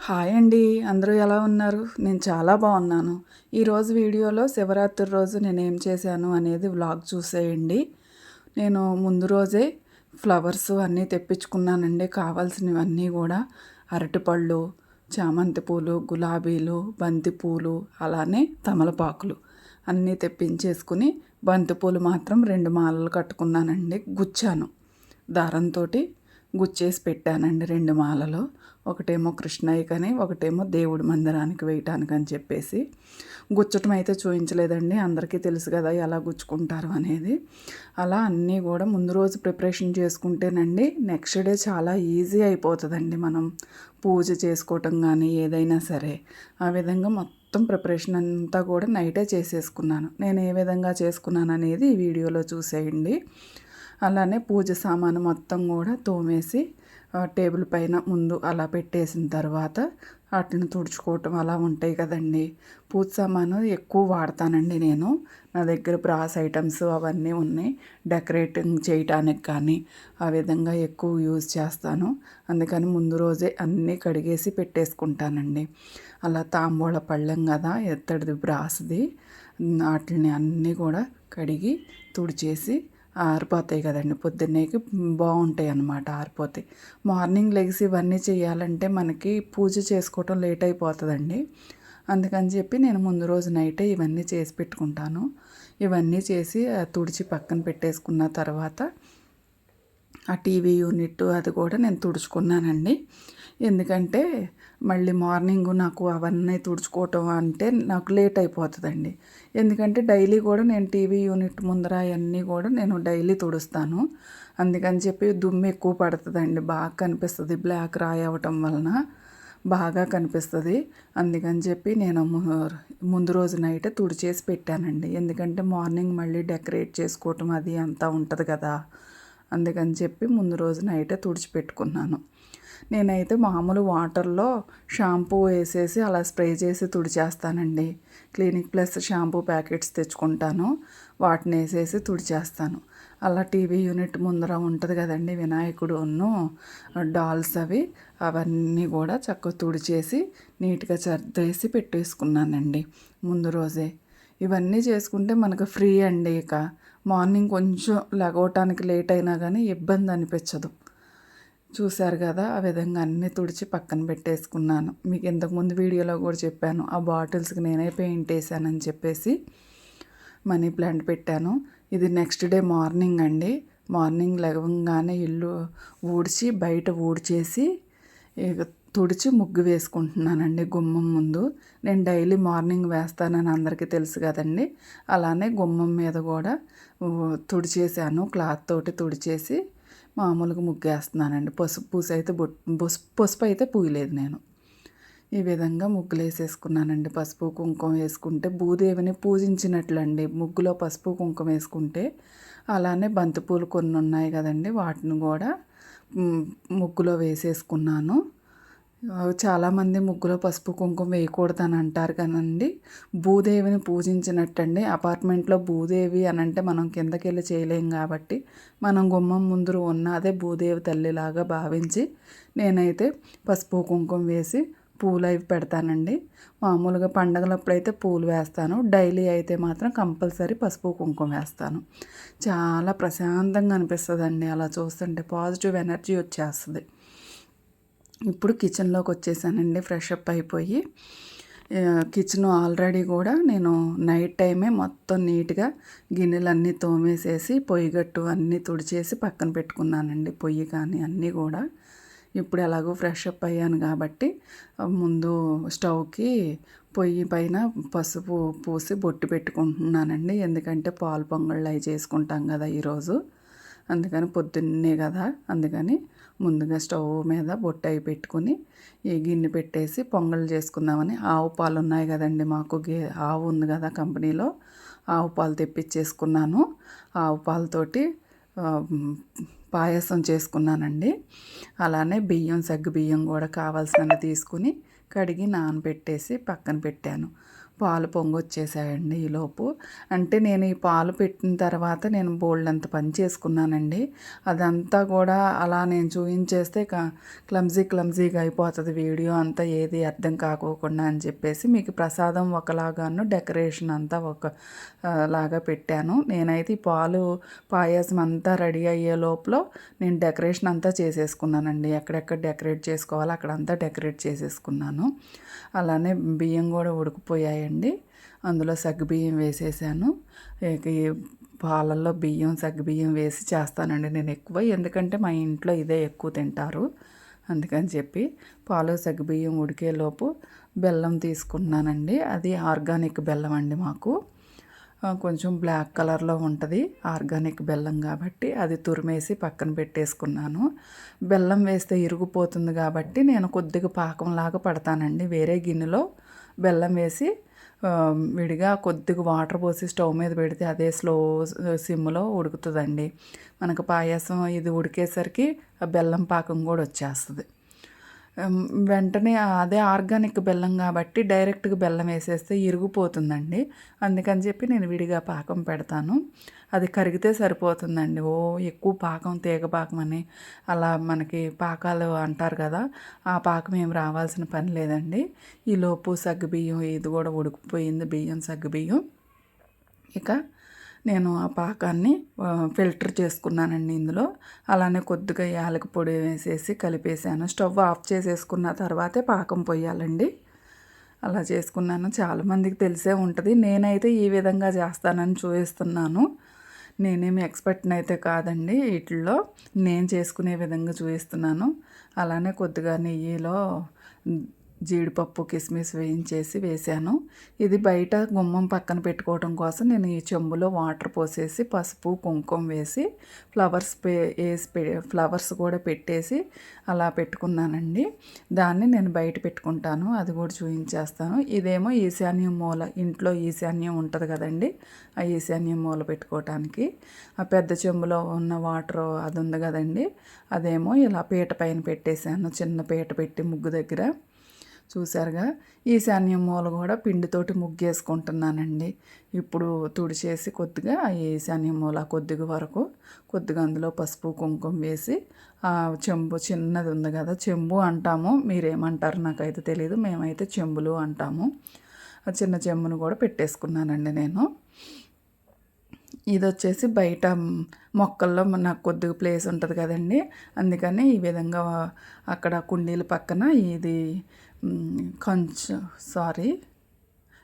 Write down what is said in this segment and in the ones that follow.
Hi అండి. అందరూ ఎలా ఉన్నారు? నేను చాలా బాగున్నాను. ఈరోజు వీడియోలో శివరాత్రి రోజు నేనేం చేశాను అనేది వ్లాగ్ చూసేయండి. నేను ముందు రోజే ఫ్లవర్స్ అన్నీ తెప్పించుకున్నానండి. కావాల్సినవన్నీ కూడా అరటిపళ్ళు, చామంతి పూలు, గులాబీలు, బంతి పూలు, అలానే తమలపాకులు అన్నీ తెప్పించేసుకుని బంతిపూలు మాత్రం 2 మాలలు కట్టుకున్నానండి. గుచ్చాను. దారంతోటి గుచ్చేసి పెట్టానండి 2 మాలలు. ఒకటేమో కృష్ణయ్యకని, ఒకటేమో దేవుడి మందిరానికి వేయటానికి అని చెప్పేసి. గుచ్చటం అయితే చూపించలేదండి, అందరికీ తెలుసు కదా ఎలా గుచ్చుకుంటారు అనేది. అలా అన్నీ కూడా ముందు రోజు ప్రిపరేషన్ చేసుకుంటేనండి నెక్స్ట్ డే చాలా ఈజీ అయిపోతుందండి. మనం పూజ చేసుకోవటం కానీ ఏదైనా సరే ఆ విధంగా మొత్తం ప్రిపరేషన్ అంతా కూడా నైటే చేసేసుకున్నాను. నేను ఏ విధంగా చేసుకున్నాను అనేది ఈ వీడియోలో చూసేయండి. అలానే పూజ సామాను మొత్తం కూడా తోమేసి టేబుల్ పైన ముందు అలా పెట్టేసిన తర్వాత వాటిని తుడుచుకోవటం అలా ఉంటాయి కదండి. పూజ సామాను ఎక్కువ వాడతానండి నేను. నా దగ్గర బ్రాస్ ఐటమ్స్ అవన్నీ ఉన్నాయి. డెకరేటింగ్ చేయటానికి కానీ ఆ విధంగా ఎక్కువ యూజ్ చేస్తాను. అందుకని ముందు రోజే అన్నీ కడిగేసి పెట్టేసుకుంటానండి. అలా తాంబూల పళ్ళెం కదా ఎత్తడిది బ్రాస్ది, వాటిని అన్నీ కూడా కడిగి తుడిచేసి ఆరిపోతాయి కదండి. పొద్దున్నేకి బాగుంటాయి అన్నమాట, ఆరిపోతాయి. మార్నింగ్ లెగిసి ఇవన్నీ చేయాలంటే మనకి పూజ చేసుకోవటం లేట్ అయిపోతుందండి. అందుకని చెప్పి నేను ముందు రోజు నైటే ఇవన్నీ చేసి పెట్టుకుంటాను. ఇవన్నీ చేసి తుడిచి పక్కన పెట్టేసుకున్న తర్వాత ఆ టీవీ యూనిట్ అది కూడా నేను తుడుచుకున్నానండి. ఎందుకంటే మళ్ళీ మార్నింగ్ నాకు అవన్నీ తుడుచుకోవటం అంటే నాకు లేట్ అయిపోతుందండి. ఎందుకంటే డైలీ కూడా నేను టీవీ యూనిట్ ముందర అవన్నీ కూడా నేను డైలీ తుడుస్తాను. అందుకని చెప్పి దుమ్ము ఎక్కువ పడుతుందండి, బాగా కనిపిస్తుంది. బ్లాక్ రాయి అవ్వటం వలన బాగా కనిపిస్తుంది. అందుకని చెప్పి నేను ముందు రోజు నైటే తుడిచేసి పెట్టానండి. ఎందుకంటే మార్నింగ్ మళ్ళీ డెకరేట్ చేసుకోవటం అది అంతా ఉంటుంది కదా. అందుకని చెప్పి ముందు రోజు నైటే తుడిచిపెట్టుకున్నాను. నేనైతే మామూలు వాటర్లో షాంపూ వేసేసి అలా స్ప్రే చేసి తుడిచేస్తానండి. క్లినిక్ ప్లస్ షాంపూ ప్యాకెట్స్ తెచ్చుకుంటాను, వాటిని వేసేసి తుడిచేస్తాను. అలా టీవీ యూనిట్ ముందర ఉంటుంది కదండి వినాయకుడును డాల్స్ అవన్నీ కూడా చక్కగా తుడిచేసి నీట్గా సర్దేసి పెట్టేసుకున్నానండి ముందు రోజే. ఇవన్నీ చేసుకుంటే మనకు ఫ్రీ అండి. ఇక మార్నింగ్ కొంచెం లెగవటానికి లేట్ అయినా కానీ ఇబ్బంది అనిపించదు. చూశారు కదా, ఆ విధంగా అన్నీ తుడిచి పక్కన పెట్టేసుకున్నాను. మీకు ఇంతకుముందు వీడియోలో కూడా చెప్పాను, ఆ బాటిల్స్కి నేనే పెయింట్ వేసానని చెప్పేసి. మనీ ప్లాంట్ పెట్టాను. ఇది నెక్స్ట్ డే మార్నింగ్ అండి. మార్నింగ్ లెగవంగానే ఇల్లు ఊడ్చి బయట ఊడ్చేసి తుడిచి ముగ్గు వేసుకుంటున్నానండి గుమ్మం ముందు. నేను డైలీ మార్నింగ్ వేస్తానని అందరికీ తెలుసు కదండి. అలానే గుమ్మం మీద కూడా తుడిచేసాను, క్లాత్ తోటి తుడిచేసి మామూలుగా ముగ్గేస్తున్నానండి. పసుపు అయితే పూయలేదు నేను. ఈ విధంగా ముగ్గులు వేసేసుకున్నానండి. పసుపు కుంకుమ వేసుకుంటే భూదేవిని పూజించినట్లండి ముగ్గులో పసుపు కుంకుమ వేసుకుంటే. అలానే బంతిపూలు కొన్ని ఉన్నాయి కదండి, వాటిని కూడా ముగ్గులో వేసేసుకున్నాను. చాలామంది ముగ్గులో పసుపు కుంకుమ వేయకూడదని అంటారు కానండి, భూదేవిని పూజించినట్టండి. అపార్ట్మెంట్లో భూదేవి అని అంటే మనం కిందకి వెళ్ళి చేయలేం కాబట్టి మనం గుమ్మం ముందు ఉన్నదే భూదేవి తల్లిలాగా భావించి నేనైతే పసుపు కుంకుమ వేసి పూలు అవి పెడతానండి. మామూలుగా పండగలప్పుడైతే పూలు వేస్తాను, డైలీ అయితే మాత్రం కంపల్సరీ పసుపు కుంకుమ వేస్తాను. చాలా ప్రశాంతంగా అనిపిస్తుందండి అలా చూస్తుంటే, పాజిటివ్ ఎనర్జీ వచ్చేస్తుంది. ఇప్పుడు కిచెన్లోకి వచ్చేసానండి ఫ్రెష్ అప్ అయిపోయి. కిచెన్ ఆల్రెడీ కూడా నేను నైట్ టైమే మొత్తం నీట్గా గిన్నెలన్నీ తోమేసేసి పొయ్యి గట్టు అన్నీ తుడిచేసి పక్కన పెట్టుకున్నానండి. పొయ్యి కానీ అన్నీ కూడా ఇప్పుడు ఎలాగో ఫ్రెష్ అప్ అయ్యాను కాబట్టి ముందు స్టవ్కి పొయ్యి పైన పసుపు పూసి బొట్టు పెట్టుకుంటున్నానండి. ఎందుకంటే పాలు పొంగళ్ళు అవి చేసుకుంటాం కదా ఈరోజు. అందుకని పొద్దున్నే కదా, అందుకని ముందుగా స్టవ్ మీద బొట్టు అవి పెట్టుకుని ఈ గిన్నె పెట్టేసి పొంగల్ చేసుకుందామని. ఆవు పాలు ఉన్నాయి కదండి, మాకు ఆవు ఉంది కదా కంపెనీలో, ఆవు పాలు తెప్పించేసుకున్నాను. ఆవు పాలతోటి పాయసం చేసుకున్నానండి. అలానే సగ్గు బియ్యం కూడా కావాల్సినవి తీసుకుని కడిగి నానబెట్టేసి పక్కన పెట్టాను. పాలు పొంగొచ్చేసాయండి ఈలోపు. అంటే నేను ఈ పాలు పెట్టిన తర్వాత నేను బోలెడంత పని చేసుకున్నానండి. అదంతా కూడా అలా నేను చూయించేస్తే క్లమ్జీగా అయిపోతుంది వీడియో అంతా, ఏది అర్థం కాకోకుండా అని చెప్పేసి మీకు ప్రసాదం ఒకలాగాను డెకరేషన్ అంతా లాగా పెట్టాను. నేనైతే ఈ పాయసం అంతా రెడీ అయ్యే లోపల నేను డెకరేషన్ అంతా చేసేసుకున్నానండి. ఎక్కడెక్కడ డెకరేట్ చేసుకోవాలో అక్కడంతా డెకరేట్ చేసేసుకున్నాను. అలానే బియ్యం కూడా ఉడికిపోయాయండి. అందులో సగ్గుబియ్యం వేసేసాను. ఇక ఈ పాలల్లో సగ్గుబియ్యం వేసి చేస్తానండి నేను ఎక్కువ, ఎందుకంటే మా ఇంట్లో ఇదే ఎక్కువ తింటారు. అందుకని చెప్పి పాలు సగ్గుబియ్యం ఉడికేలోపు బెల్లం తీసుకున్నానండి. అది ఆర్గానిక్ బెల్లం అండి మాకు. కొంచెం బ్లాక్ కలర్లో ఉంటుంది ఆర్గానిక్ బెల్లం కాబట్టి అది తురిమేసి పక్కన పెట్టేసుకున్నాను. బెల్లం వేస్తే ఇరిగిపోతుంది కాబట్టి నేను కొద్దిగా పాకంలాగా పడతానండి. వేరే గిన్నెలో బెల్లం వేసి విడిగా కొద్దిగా వాటర్ పోసి స్టవ్ మీద పెడితే అదే సిమ్లో ఉడుకుతుందండి. మనకు పాయసం ఇది ఉడికేసరికి ఆ బెల్లం పాకం కూడా వచ్చేస్తుంది. వెంటనే అదే ఆర్గానిక్ బెల్లం కాబట్టి డైరెక్ట్గా బెల్లం వేసేస్తే ఇరిగిపోతుందండి. అందుకని చెప్పి నేను విడిగా పాకం పెడతాను. అది కరిగితే సరిపోతుందండి. ఎక్కువ పాకం, తీగ పాకం అని అలా మనకి పాకాలు అంటారు కదా, ఆ పాకం ఏం రావాల్సిన పని లేదండి. ఈలోపు సగ్గుబియ్యం ఇది కూడా ఉడికిపోయింది, సగ్గుబియ్యం. ఇక నేను ఆ పాకాన్ని ఫిల్టర్ చేసుకున్నానండి ఇందులో. అలానే కొద్దిగా యాలక పొడి వేసేసి కలిపేసాను. స్టవ్ ఆఫ్ చేసేసుకున్న తర్వాతే పాకం పొయ్యాలండి. అలా చేసుకున్నాను. చాలామందికి తెలిసే ఉంటుంది. నేనైతే ఈ విధంగా చేస్తానని చూపిస్తున్నాను. నేనేమి ఎక్స్పర్ట్ని అయితే కాదండి వీటిల్లో, నేను చేసుకునే విధంగా చూపిస్తున్నాను. అలానే కొద్దిగా నెయ్యిలో జీడిపప్పు, కిస్మిస్ వేసాను. ఇది బయట గుమ్మం పక్కన పెట్టుకోవడం కోసం నేను ఈ చెంబులో వాటర్ పోసేసి పసుపు, కుంకుమ వేసి ఫ్లవర్స్ కూడా పెట్టేసి అలా పెట్టుకున్నానండి. దాన్ని నేను బయట పెట్టుకుంటాను, అది కూడా చూపించేస్తాను. ఇదేమో ఈశాన్యం మూల, ఇంట్లో ఈశాన్యం ఉంటుంది కదండి, ఆ ఈశాన్యం మూల పెట్టుకోవటానికి. ఆ పెద్ద చెంబులో ఉన్న వాటర్ అది ఉంది కదండి, అదేమో ఇలా పీట పైన పెట్టేశాను, చిన్న పీట పెట్టి ముగ్గు దగ్గర. చూసారుగా, ఈశాన్యం మూల కూడా పిండితోటి ముగ్గేసుకుంటున్నానండి. ఇప్పుడు తుడిచేసి కొద్దిగా ఈశాన్యం మూల కొద్దిగా వరకు కొద్దిగా అందులో పసుపు, కుంకుమ వేసి ఆ చెంబు చిన్నది ఉంది కదా, చెంబు అంటాము, మీరేమంటారు నాకైతే తెలియదు, మేమైతే చెంబులు అంటాము. ఆ చిన్న చెంబును కూడా పెట్టేసుకున్నానండి నేను. ఇది వచ్చేసి బయట మొక్కల్లో నాకు కొద్దిగా ప్లేస్ ఉంటుంది కదండి, అందుకని ఈ విధంగా అక్కడ కుండీల పక్కన ఇది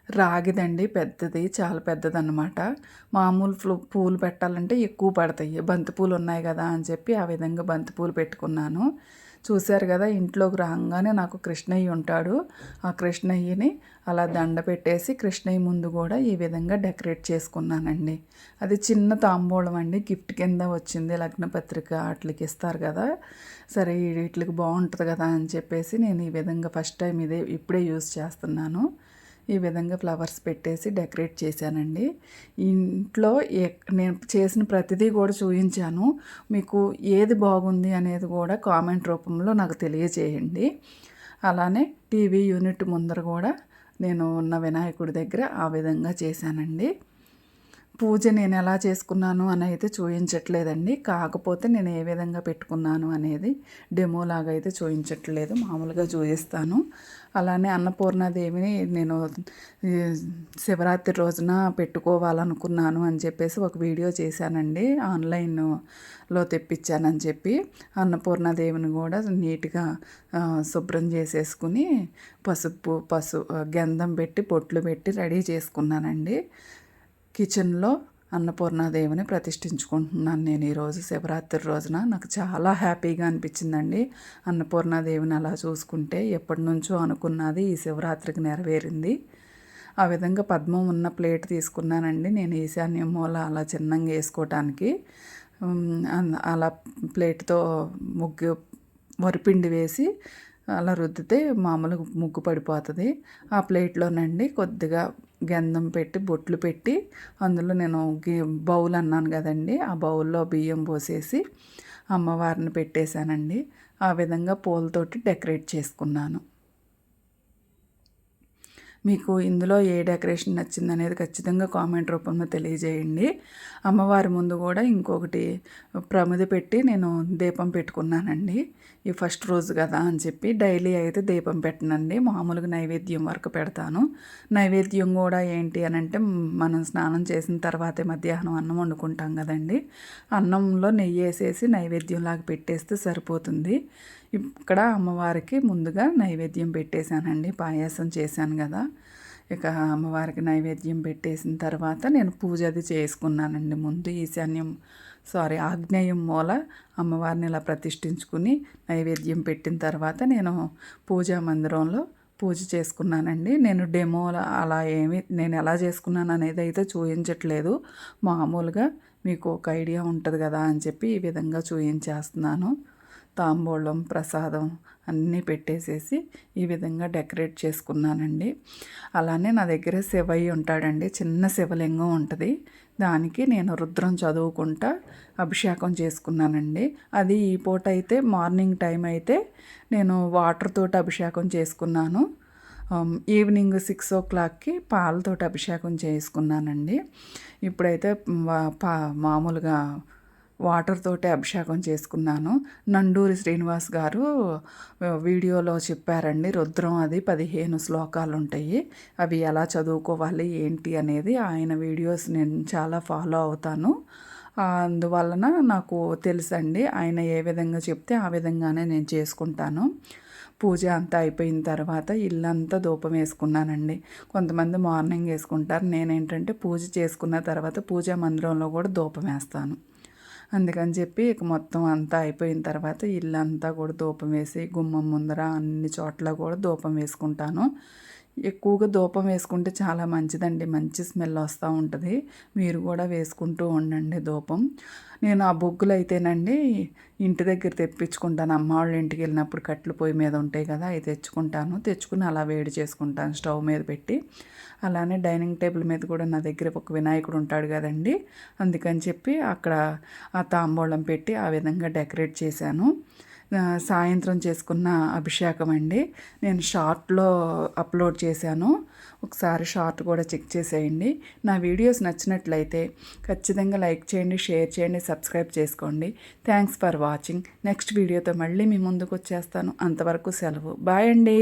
రాగిదండి, పెద్దది, చాలా పెద్దదన్నమాట. మామూలు పూలు పెట్టాలంటే ఎక్కువ పడతాయి. బంతిపూలు ఉన్నాయి కదా అని చెప్పి ఆ విధంగా బంతిపూలు పెట్టుకున్నాను. చూశారు కదా, ఇంట్లోకి రాగానే నాకు కృష్ణయ్య ఉంటాడు. ఆ కృష్ణయ్యని అలా దండ పెట్టేసి కృష్ణయ్య ముందు కూడా ఈ విధంగా డెకరేట్ చేసుకున్నానండి. అది చిన్న తాంబూలం అండి, గిఫ్ట్ కింద వచ్చింది. లగ్నపత్రిక వాటికి ఇస్తారు కదా, సరే వీటికి బాగుంటుంది కదా అని చెప్పేసి నేను ఈ విధంగా ఫస్ట్ టైం ఇప్పుడే యూజ్ చేస్తున్నాను. ఈ విధంగా ఫ్లవర్స్ పెట్టేసి డెకరేట్ చేశానండి. ఇంట్లో నేను చేసిన ప్రతిదీ కూడా చూపించాను. మీకు ఏది బాగుంది అనేది కూడా కామెంట్ రూపంలో నాకు తెలియజేయండి. అలానే టీవీ యూనిట్ ముందర కూడా నేను ఉన్న వినాయకుడి దగ్గర ఆ విధంగా చేశానండి. పూజ నేను ఎలా చేసుకున్నాను అని అయితే చూపించట్లేదండి, కాకపోతే నేను ఏ విధంగా పెట్టుకున్నాను అనేది డెమోలాగా అయితే చూపించట్లేదు, మామూలుగా చూపిస్తాను. అలానే అన్నపూర్ణాదేవిని నేను శివరాత్రి రోజున పెట్టుకోవాలనుకున్నాను అని చెప్పేసి ఒక వీడియో చేశానండి, ఆన్లైన్లో తెప్పించానని చెప్పి. అన్నపూర్ణాదేవిని కూడా నీట్గా శుభ్రం చేసేసుకుని గంధం పెట్టి పొట్లు పెట్టి రెడీ చేసుకున్నానండి. కిచెన్లో అన్నపూర్ణాదేవిని ప్రతిష్ఠించుకుంటున్నాను నేను ఈరోజు శివరాత్రి రోజున. నాకు చాలా హ్యాపీగా అనిపించిందండి అన్నపూర్ణాదేవిని అలా చూసుకుంటే. ఎప్పటి నుంచో అనుకున్నది ఈ శివరాత్రికి నెరవేరింది. ఆ విధంగా పద్మం ఉన్న ప్లేట్ తీసుకున్నానండి నేను, ఈశాన్యం మూల అలా చిన్నంగా వేసుకోవటానికి. అలా ప్లేట్తో వరిపిండి వేసి అలా రుద్దితే మామూలుగా ముగ్గు పడిపోతుంది. ఆ ప్లేట్లోనండి కొద్దిగా గంధం పెట్టి బొట్లు పెట్టి అందులో నేను బౌల్ అన్నాను కదండి, ఆ బౌల్లో బియ్యం పోసేసి అమ్మవారిని పెట్టేశానండి. ఆ విధంగా పూలతోటి డెకరేట్ చేసుకున్నాను. మీకు ఇందులో ఏ డెకరేషన్ నచ్చిందనేది ఖచ్చితంగా కామెంట్ రూపంలో తెలియజేయండి. అమ్మవారి ముందు కూడా ఇంకొకటి ప్రమిద పెట్టి నేను దీపం పెట్టుకున్నానండి. ఈ ఫస్ట్ రోజు కదా అని చెప్పి డైలీ అయితే దీపం పెట్టనండి, మామూలుగా నైవేద్యం వరకు పెడతాను. నైవేద్యం కూడా ఏంటి అని అంటే మనం స్నానం చేసిన తర్వాతే మధ్యాహ్నం అన్నం వండుకుంటాం కదండి, అన్నంలో నెయ్యి వేసేసి నైవేద్యంలాగా పెట్టేస్తే సరిపోతుంది. ఇక్కడ అమ్మవారికి ముందుగా నైవేద్యం పెట్టేశానండి, పాయసం చేశాను కదా. ఇక అమ్మవారికి నైవేద్యం పెట్టేసిన తర్వాత నేను పూజ అది చేసుకున్నానండి. ముందు ఆగ్నేయం మూల అమ్మవారిని ఇలా ప్రతిష్ఠించుకుని నైవేద్యం పెట్టిన తర్వాత నేను పూజా మందిరంలో పూజ చేసుకున్నానండి. నేను డెమోలో అలా నేను ఎలా చేసుకున్నాను అనేది అయితే చూపించట్లేదు, మామూలుగా మీకు ఒక ఐడియా ఉంటుంది కదా అని చెప్పి ఈ విధంగా చూపించేస్తున్నాను. తాంబూలం ప్రసాదం అన్నీ పెట్టేసేసి ఈ విధంగా డెకరేట్ చేసుకున్నానండి. అలానే నా దగ్గర శివయ్య ఉంటాడండి, చిన్న శివలింగం ఉంటుంది, దానికి నేను రుద్రం చదువుకుంటా అభిషేకం చేసుకున్నానండి. అది ఈ పూట అయితే మార్నింగ్ టైం అయితే నేను వాటర్ తోటి అభిషేకం చేసుకున్నాను. ఈవినింగ్ 6 o'clockకి పాలతోటి అభిషేకం చేసుకున్నానండి. ఇప్పుడైతే మామూలుగా వాటర్ తోటి అభిషేకం చేసుకున్నాను. నండూరి శ్రీనివాస్ గారు వీడియోలో చెప్పారండి, రుద్రం అది 15 శ్లోకాలు ఉంటాయి, అవి ఎలా చదువుకోవాలి ఏంటి అనేది ఆయన వీడియోస్ నేను చాలా ఫాలో అవుతాను. అందువలన నాకు తెలుసండి, ఆయన ఏ విధంగా చెప్తే ఆ విధంగానే నేను చేసుకుంటాను. పూజ అంతా అయిపోయిన తర్వాత ఇల్లంతా ధూపం వేసుకున్నానండి. కొంతమంది మార్నింగ్ వేసుకుంటారు, నేనేంటంటే పూజ చేసుకున్న తర్వాత పూజా మందిరంలో కూడా ధూపం వేస్తాను. అందుకని చెప్పి ఇక మొత్తం అంతా అయిపోయిన తర్వాత ఇల్లంతా కూడా ధూపం వేసి గుమ్మం ముందర అన్ని చోట్ల కూడా ధూపం వేసుకుంటాను. ఎక్కువగా ధూపం వేసుకుంటే చాలా మంచిదండి, మంచి స్మెల్ వస్తూ ఉంటుంది. మీరు కూడా వేసుకుంటూ ఉండండి ధూపం. నేను ఆ బొగ్గులు అయితేనండి ఇంటి దగ్గర తెప్పించుకుంటాను, అమ్మ వాళ్ళ ఇంటికి వెళ్ళినప్పుడు కట్టెల పొయ్యి మీద ఉంటాయి కదా, అవి తెచ్చుకుని అలా వేడి చేసుకుంటాను స్టవ్ మీద పెట్టి. అలానే డైనింగ్ టేబుల్ మీద కూడా నా దగ్గర ఒక వినాయకుడు ఉంటాడు కదండి, అందుకని చెప్పి అక్కడ ఆ తాంబూలం పెట్టి ఆ విధంగా డెకరేట్ చేశాను. సాయంత్రం చేసుకున్న అభిషేకం అండి, నేను షార్ట్లో అప్లోడ్ చేశాను, ఒకసారి షార్ట్ కూడా చెక్ చేసేయండి. నా వీడియోస్ నచ్చినట్లయితే ఖచ్చితంగా లైక్ చేయండి, షేర్ చేయండి, సబ్స్క్రైబ్ చేసుకోండి. Thanks for watching. నెక్స్ట్ వీడియోతో మళ్ళీ మీ ముందుకు వచ్చేస్తాను. అంతవరకు సెలవు. బాయ్ అండి.